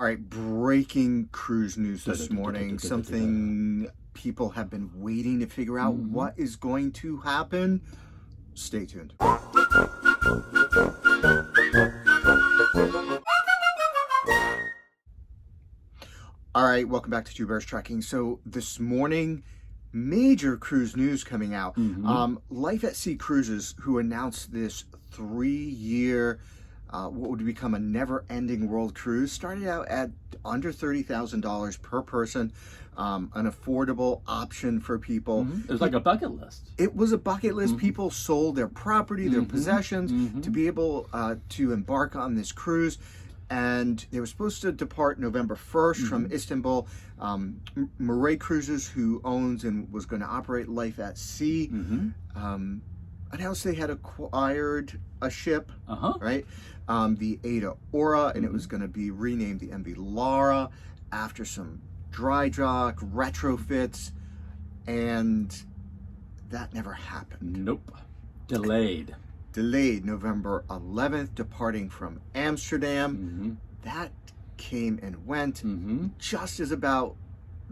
All right, breaking cruise news this morning. Something people have been waiting to figure out what is going to happen. Stay tuned. All right, welcome back to Two Bears Trekking. So this morning, major cruise news coming out. Life at Sea Cruises, who announced this 3-year what would become a never-ending world cruise, started out at under $30,000 per person, an affordable option for people. It was like a bucket list. It was a bucket list. People sold their property, their possessions, to be able to embark on this cruise. And they were supposed to depart November 1st from Istanbul. Murray Cruises, who owns and was going to operate Life at Sea, announced they had acquired a ship, right? The Ada Aura, and it was going to be renamed the MV Lara after some dry dock retrofits, and that never happened. Nope. Delayed November 11th, departing from Amsterdam. That came and went just as about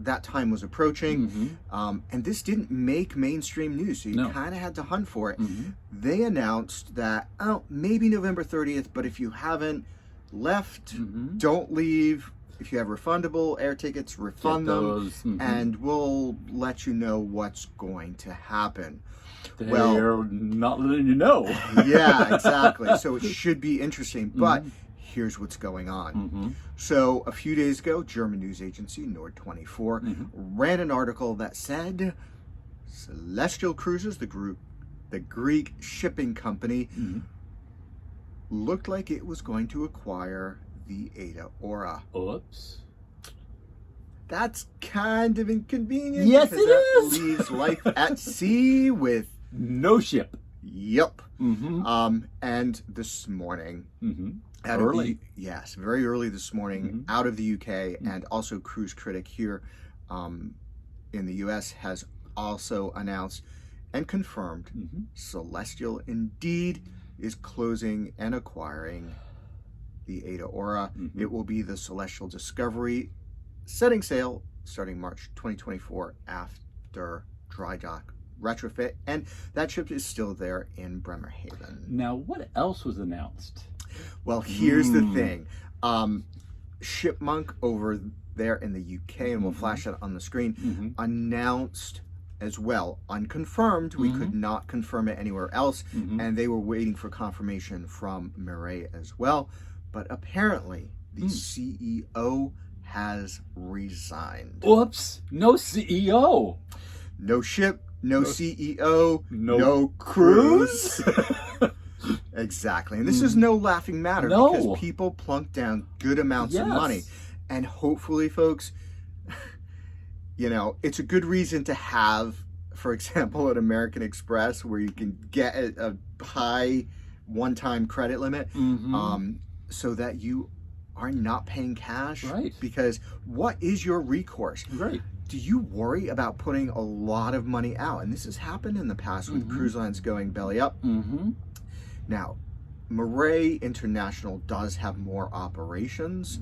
that time was approaching. And this didn't make mainstream news, so you kind of had to hunt for it. They announced that, maybe November 30th, but if you haven't left, don't leave. If you have refundable air tickets, refund them, and we'll let you know what's going to happen. They're not letting you know. Yeah, exactly. So it should be interesting, but here's what's going on. So a few days ago, German news agency Nord24 ran an article that said Celestial Cruises, the Greek shipping company, looked like it was going to acquire the Ada Aura. Oops. That's kind of inconvenient. Yes, because it that is. leaves Life at Sea with no ship. Yep. And this morning, early. Very early this morning, out of the UK, and also Cruise Critic here in the US has also announced and confirmed Celestial indeed is closing and acquiring the Ada Aura. It will be the Celestial Discovery, setting sail starting March 2024 after dry dock retrofit, and that ship is still there in Bremerhaven. Now, what else was announced? Well, here's the thing. Shipmonk over there in the UK, and we'll flash that on the screen, announced as well, unconfirmed. We could not confirm it anywhere else, and they were waiting for confirmation from Murray as well. But apparently, the CEO has resigned. Oops. No CEO. No ship, no CEO, no cruise. Exactly. And this is no laughing matter because people plunk down good amounts of money. And hopefully, folks, it's a good reason to have, for example, an American Express where you can get a high one-time credit limit so that you are not paying cash. Right. Because what is your recourse? Right. Do you worry about putting a lot of money out? And this has happened in the past with cruise lines going belly up. Now, Murray International does have more operations,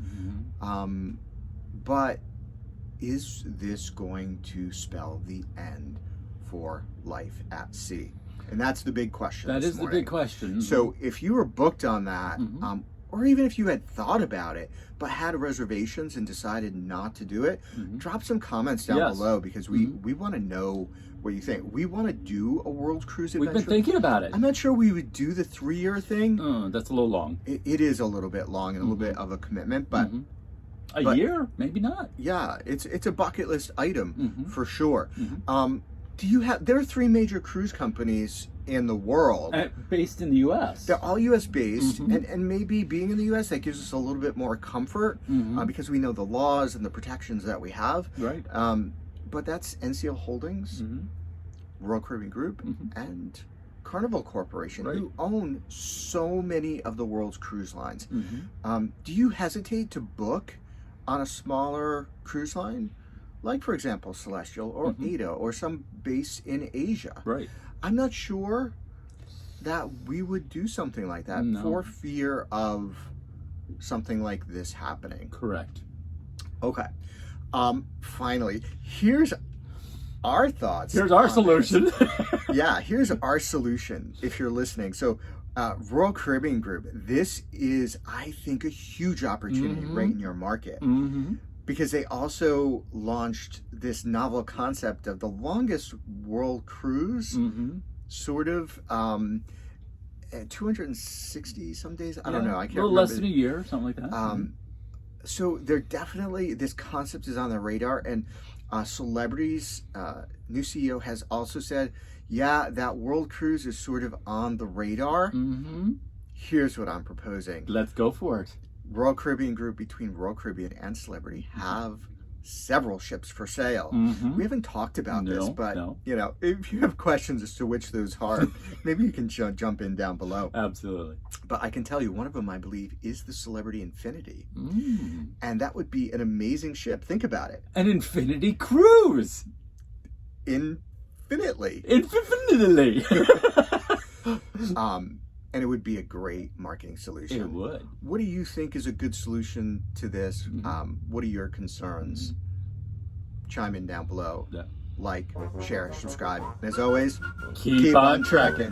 but is this going to spell the end for Life at Sea? And that's the big question. That this is morning. the big question. So if you were booked on that, or even if you had thought about it, but had reservations and decided not to do it, drop some comments down below, because we want to know what you think. We want to do a world cruise adventure. We've been thinking about it. I'm not sure we would do the 3-year thing. That's a little long. It is a little bit long and a little bit of a commitment, but a year? Maybe not. Yeah, it's a bucket list item for sure. There are 3 major cruise companies in the world. Based in the U.S. They're all U.S. based, and maybe being in the U.S. that gives us a little bit more comfort because we know the laws and the protections that we have. Right. But that's NCL Holdings, Royal Caribbean Group, and Carnival Corporation, who own so many of the world's cruise lines. Do you hesitate to book on a smaller cruise line? Like, for example, Celestial or Ada or some base in Asia. Right. I'm not sure that we would do something like that for fear of something like this happening. Correct. Okay. Finally, here's our thoughts. Here's our on solution. this. Yeah, here's our solution if you're listening. So, Royal Caribbean Group, this is, I think, a huge opportunity right in your market. Because they also launched this novel concept of the longest world cruise, sort of, 260 some days. I don't know. I can't remember. A little less than a year, something like that. So they're definitely, this concept is on the radar, and celebrities, new CEO has also said, yeah, that world cruise is sort of on the radar. Here's what I'm proposing. Let's go for it. Royal Caribbean Group, between Royal Caribbean and Celebrity, have several ships for sale. We haven't talked about this, but you know, if you have questions as to which those are, maybe you can jump in down below. Absolutely. But I can tell you, one of them, I believe, is the Celebrity Infinity. And that would be an amazing ship. Think about it. An infinity cruise. Infinitely. Infinitely. And it would be a great marketing solution. It would. What do you think is a good solution to this? What are your concerns? Chime in down below. Yeah. Like, share, subscribe. And as always, Keep on trekking.